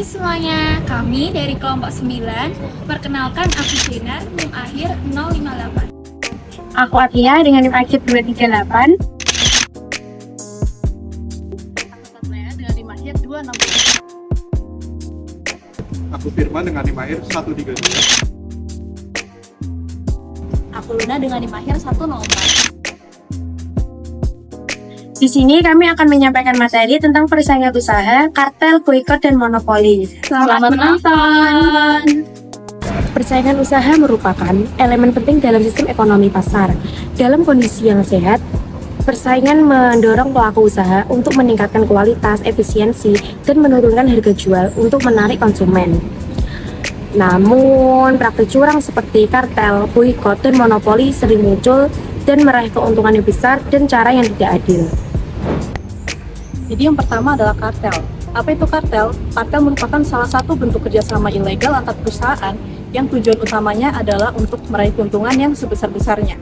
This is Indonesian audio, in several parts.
Hai semuanya, kami dari kelompok 9. Perkenalkan aku Jenar, NIM akhir 058. Aku Atia dengan NIM akhir 238. Aku Satria dengan NIM akhir 260. Aku Firman dengan NIM akhir 132. Aku Luna dengan NIM akhir 104. Di sini kami akan menyampaikan materi tentang persaingan usaha, kartel, boikot, dan monopoli. Selamat menonton! Persaingan usaha merupakan elemen penting dalam sistem ekonomi pasar. Dalam kondisi yang sehat, persaingan mendorong pelaku usaha untuk meningkatkan kualitas, efisiensi, dan menurunkan harga jual untuk menarik konsumen. Namun, praktik curang seperti kartel, boikot, dan monopoli sering muncul dan meraih keuntungan yang besar dan cara yang tidak adil. Jadi yang pertama adalah kartel. Apa itu kartel? Kartel merupakan salah satu bentuk kerjasama ilegal antar perusahaan yang tujuan utamanya adalah untuk meraih keuntungan yang sebesar-besarnya.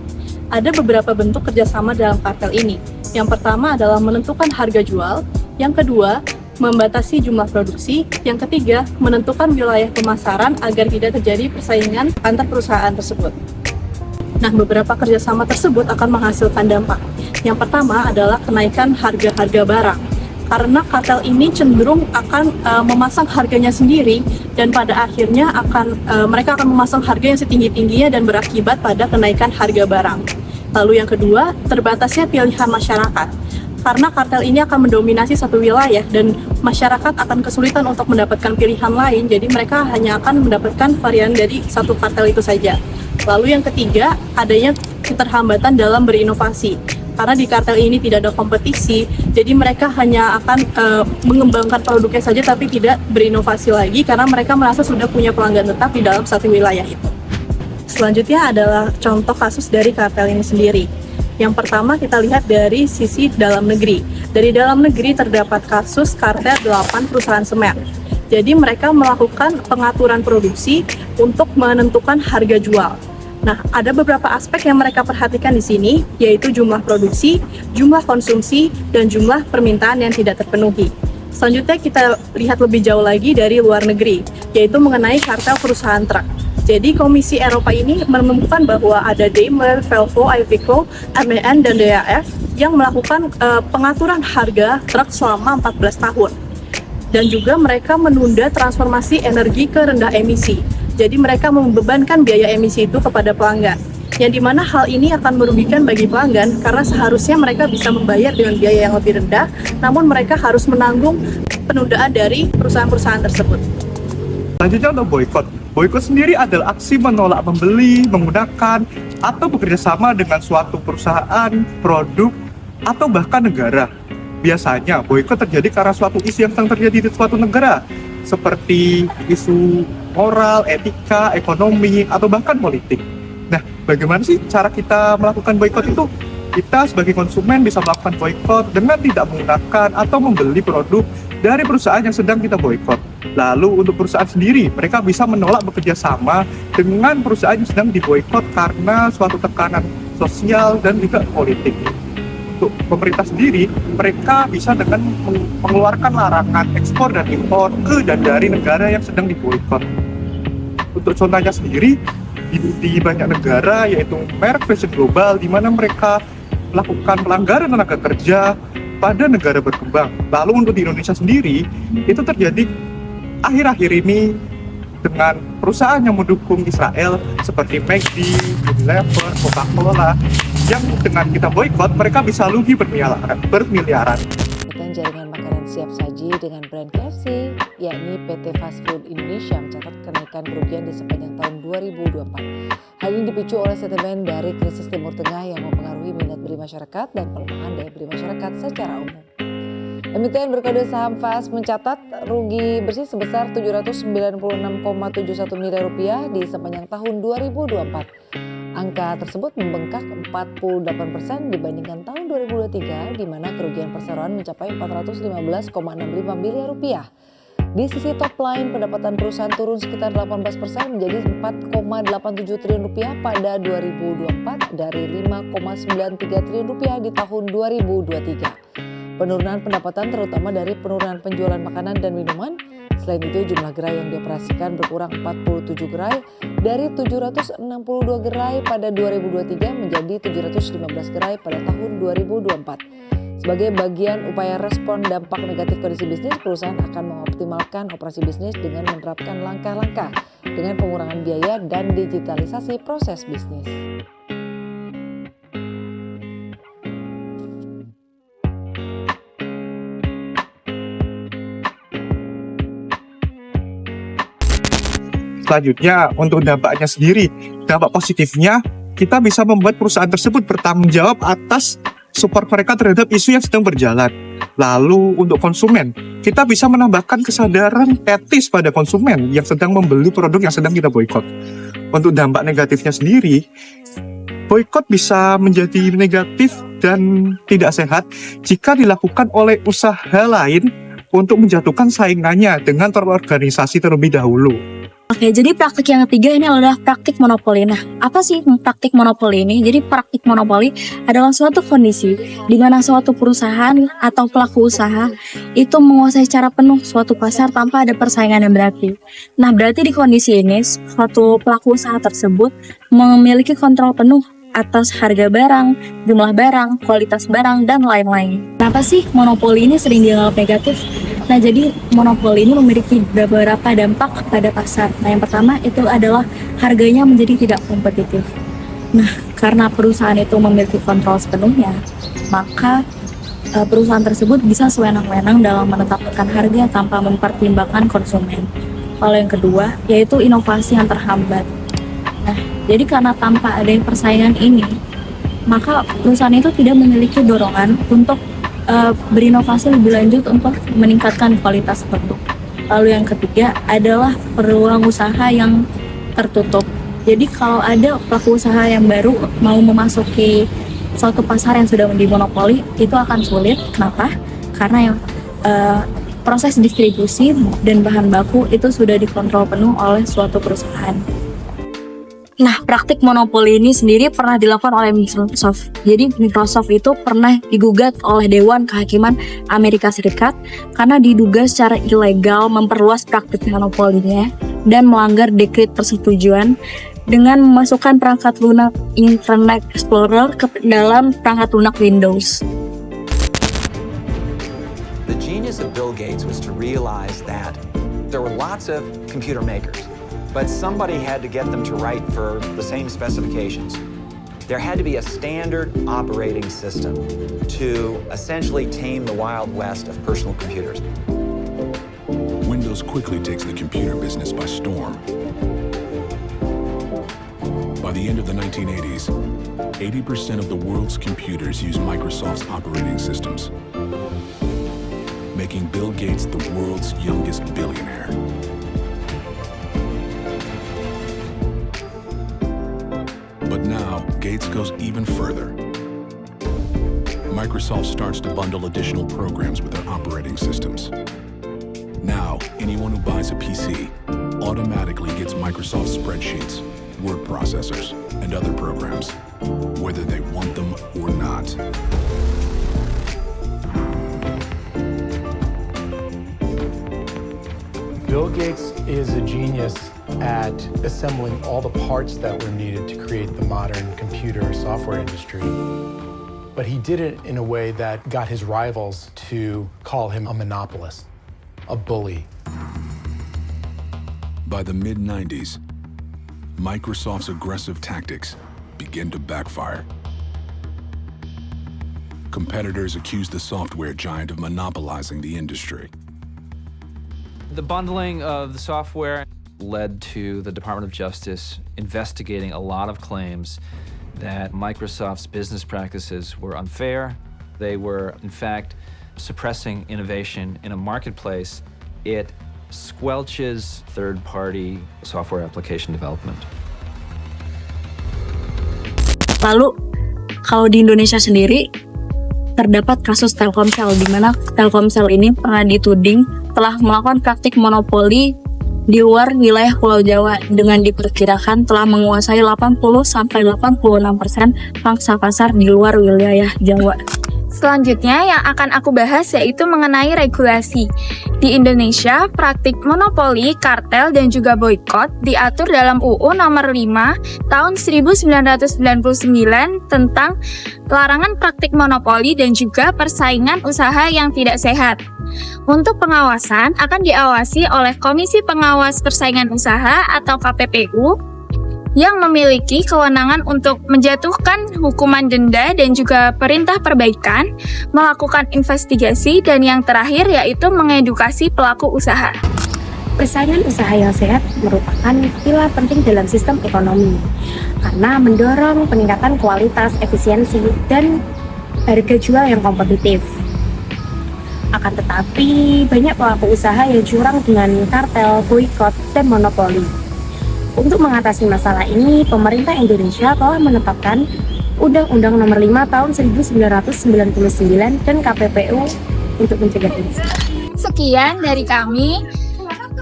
Ada beberapa bentuk kerjasama dalam kartel ini. Yang pertama adalah menentukan harga jual, yang kedua, membatasi jumlah produksi, yang ketiga, menentukan wilayah pemasaran agar tidak terjadi persaingan antar perusahaan tersebut. Nah, beberapa kerjasama tersebut akan menghasilkan dampak. Yang pertama adalah kenaikan harga-harga barang. Karena kartel ini cenderung akan memasang harganya sendiri dan pada akhirnya mereka akan memasang harga yang setinggi-tingginya dan berakibat pada kenaikan harga barang. Lalu yang kedua, terbatasnya pilihan masyarakat. Karena kartel ini akan mendominasi satu wilayah dan masyarakat akan kesulitan untuk mendapatkan pilihan lain, jadi mereka hanya akan mendapatkan varian dari satu kartel itu saja. Lalu yang ketiga, adanya keterhambatan dalam berinovasi. Karena di kartel ini tidak ada kompetisi, jadi mereka hanya akan mengembangkan produknya saja tapi tidak berinovasi lagi karena mereka merasa sudah punya pelanggan tetap di dalam satu wilayah itu. Selanjutnya adalah contoh kasus dari kartel ini sendiri. Yang pertama kita lihat dari sisi dalam negeri. Dari dalam negeri terdapat kasus kartel 8 perusahaan semen. Jadi mereka melakukan pengaturan produksi untuk menentukan harga jual. Nah, ada beberapa aspek yang mereka perhatikan di sini, yaitu jumlah produksi, jumlah konsumsi, dan jumlah permintaan yang tidak terpenuhi. Selanjutnya kita lihat lebih jauh lagi dari luar negeri, yaitu mengenai kartel perusahaan truk. Jadi Komisi Eropa ini menemukan bahwa ada Daimler, Volvo, Iveco, MAN, dan DAF yang melakukan pengaturan harga truk selama 14 tahun. Dan juga mereka menunda transformasi energi ke rendah emisi. Jadi mereka membebankan biaya emisi itu kepada pelanggan. Yang dimana hal ini akan merugikan bagi pelanggan karena seharusnya mereka bisa membayar dengan biaya yang lebih rendah, namun mereka harus menanggung penundaan dari perusahaan-perusahaan tersebut. Selanjutnya untuk boykot. Boykot sendiri adalah aksi menolak membeli, menggunakan, atau bekerja sama dengan suatu perusahaan, produk, atau bahkan negara. Biasanya boykot terjadi karena suatu isu yang sedang terjadi di suatu negara, seperti isu moral, etika, ekonomi, atau bahkan politik. Nah, bagaimana sih cara kita melakukan boykot itu? Kita sebagai konsumen bisa melakukan boykot dengan tidak menggunakan atau membeli produk dari perusahaan yang sedang kita boykot. Lalu untuk perusahaan sendiri, mereka bisa menolak bekerja sama dengan perusahaan yang sedang diboykot karena suatu tekanan sosial dan juga politik. Untuk pemerintah sendiri, mereka bisa dengan mengeluarkan larangan ekspor dan impor ke dan dari negara yang sedang diboykot. Untuk contohnya sendiri, di banyak negara yaitu merek fashion global di mana mereka melakukan pelanggaran tenaga kerja pada negara berkembang. Lalu untuk di Indonesia sendiri, itu terjadi akhir-akhir ini dengan perusahaan yang mendukung Israel seperti McD, Unilever, Coca-Cola, yang dengan kita boykot mereka bisa rugi bermiliaran. Dengan jaringan makanan siap saji dengan brand KFC, yakni PT Fast Food Indonesia mencatat kenaikan kerugian di sepanjang tahun 2024. Hal ini dipicu oleh sentimen dari krisis Timur Tengah yang mempengaruhi minat beli masyarakat dan pelemahan daya beli masyarakat secara umum. Emiten berkode saham FAST mencatat rugi bersih sebesar Rp796,71 miliar di sepanjang tahun 2024. Angka tersebut membengkak 48% dibandingkan tahun 2023, di mana kerugian perseroan mencapai Rp415,65 miliar. Di sisi top line, pendapatan perusahaan turun sekitar 18% menjadi Rp4,87 triliun pada 2024 dari Rp5,93 triliun di tahun 2023. Penurunan pendapatan terutama dari penurunan penjualan makanan dan minuman, Selain itu, jumlah gerai yang dioperasikan berkurang 47 gerai dari 762 gerai pada 2023 menjadi 715 gerai pada tahun 2024. Sebagai bagian upaya respon dampak negatif kondisi bisnis, perusahaan akan mengoptimalkan operasi bisnis dengan menerapkan langkah-langkah dengan pengurangan biaya dan digitalisasi proses bisnis. Selanjutnya, untuk dampaknya sendiri, dampak positifnya, kita bisa membuat perusahaan tersebut bertanggung jawab atas support mereka terhadap isu yang sedang berjalan. Lalu, untuk konsumen, kita bisa menambahkan kesadaran etis pada konsumen yang sedang membeli produk yang sedang kita boikot. Untuk dampak negatifnya sendiri, boikot bisa menjadi negatif dan tidak sehat jika dilakukan oleh usaha lain untuk menjatuhkan saingannya dengan terorganisasi terlebih dahulu. Oke, jadi praktik yang ketiga ini adalah praktik monopoli. Nah, apa sih praktik monopoli ini? Jadi praktik monopoli adalah suatu kondisi di mana suatu perusahaan atau pelaku usaha itu menguasai secara penuh suatu pasar tanpa ada persaingan yang berarti. Nah, berarti di kondisi ini suatu pelaku usaha tersebut memiliki kontrol penuh atas harga barang, jumlah barang, kualitas barang, dan lain-lain. Kenapa sih monopoli ini sering dianggap negatif? Nah, jadi monopoli ini memiliki beberapa dampak pada pasar. Nah, yang pertama itu adalah harganya menjadi tidak kompetitif. Nah, karena perusahaan itu memiliki kontrol sepenuhnya, maka perusahaan tersebut bisa sewenang-wenang dalam menetapkan harga tanpa mempertimbangkan konsumen. Lalu yang kedua, yaitu inovasi yang terhambat. Nah, jadi karena tanpa adanya persaingan ini, maka perusahaan itu tidak memiliki dorongan untuk berinovasi lebih lanjut untuk meningkatkan kualitas produk. Lalu yang ketiga adalah peluang usaha yang tertutup. Jadi kalau ada pelaku usaha yang baru mau memasuki suatu pasar yang sudah dimonopoli, itu akan sulit. Kenapa? Karena yang proses distribusi dan bahan baku itu sudah dikontrol penuh oleh suatu perusahaan. Nah, praktik monopoli ini sendiri pernah dilakukan oleh Microsoft. Jadi Microsoft itu pernah digugat oleh Dewan Kehakiman Amerika Serikat karena diduga secara ilegal memperluas praktik monopolinya dan melanggar dekret persetujuan dengan memasukkan perangkat lunak Internet Explorer ke dalam perangkat lunak Windows. The genius of Bill Gates was to realize that there were lots of computer makers, but somebody had to get them to write for the same specifications. There had to be a standard operating system to essentially tame the Wild West of personal computers. Windows quickly takes the computer business by storm. By the end of the 1980s, 80% of the world's computers use Microsoft's operating systems, making Bill Gates the world's youngest billionaire. But now, Gates goes even further. Microsoft starts to bundle additional programs with their operating systems. Now, anyone who buys a PC automatically gets Microsoft spreadsheets, word processors, and other programs, whether they want them or not. Bill Gates is a genius at assembling all the parts that were needed to create the modern computer software industry. But he did it in a way that got his rivals to call him a monopolist, a bully. By the mid-90s, Microsoft's aggressive tactics begin to backfire. Competitors accuse the software giant of monopolizing the industry. The bundling of the software led to the Department of Justice investigating a lot of claims that Microsoft's business practices were unfair. They were, in fact, suppressing innovation in a marketplace. It squelches third-party software application development. Lalu, kalau di Indonesia sendiri, terdapat kasus Telkomsel, di mana Telkomsel ini pernah dituding telah melakukan praktik monopoli di luar wilayah Pulau Jawa dengan diperkirakan telah menguasai 80-86% pangsa pasar di luar wilayah Jawa. Selanjutnya yang akan aku bahas yaitu mengenai regulasi. Di Indonesia, praktik monopoli, kartel, dan juga boikot diatur dalam UU Nomor 5 Tahun 1999 tentang larangan praktik monopoli dan juga persaingan usaha yang tidak sehat. Untuk pengawasan akan diawasi oleh Komisi Pengawas Persaingan Usaha atau KPPU yang memiliki kewenangan untuk menjatuhkan hukuman denda dan juga perintah perbaikan, melakukan investigasi, dan yang terakhir yaitu mengedukasi pelaku usaha. Persaingan usaha yang sehat merupakan pilar penting dalam sistem ekonomi karena mendorong peningkatan kualitas, efisiensi, dan harga jual yang kompetitif. Akan tetapi, banyak pelaku usaha yang curang dengan kartel, boikot, dan monopoli. Untuk mengatasi masalah ini, pemerintah Indonesia telah menetapkan Undang-Undang Nomor 5 Tahun 1999 dan KPPU untuk mencegah ini. Sekian dari kami.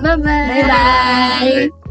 Bye-bye.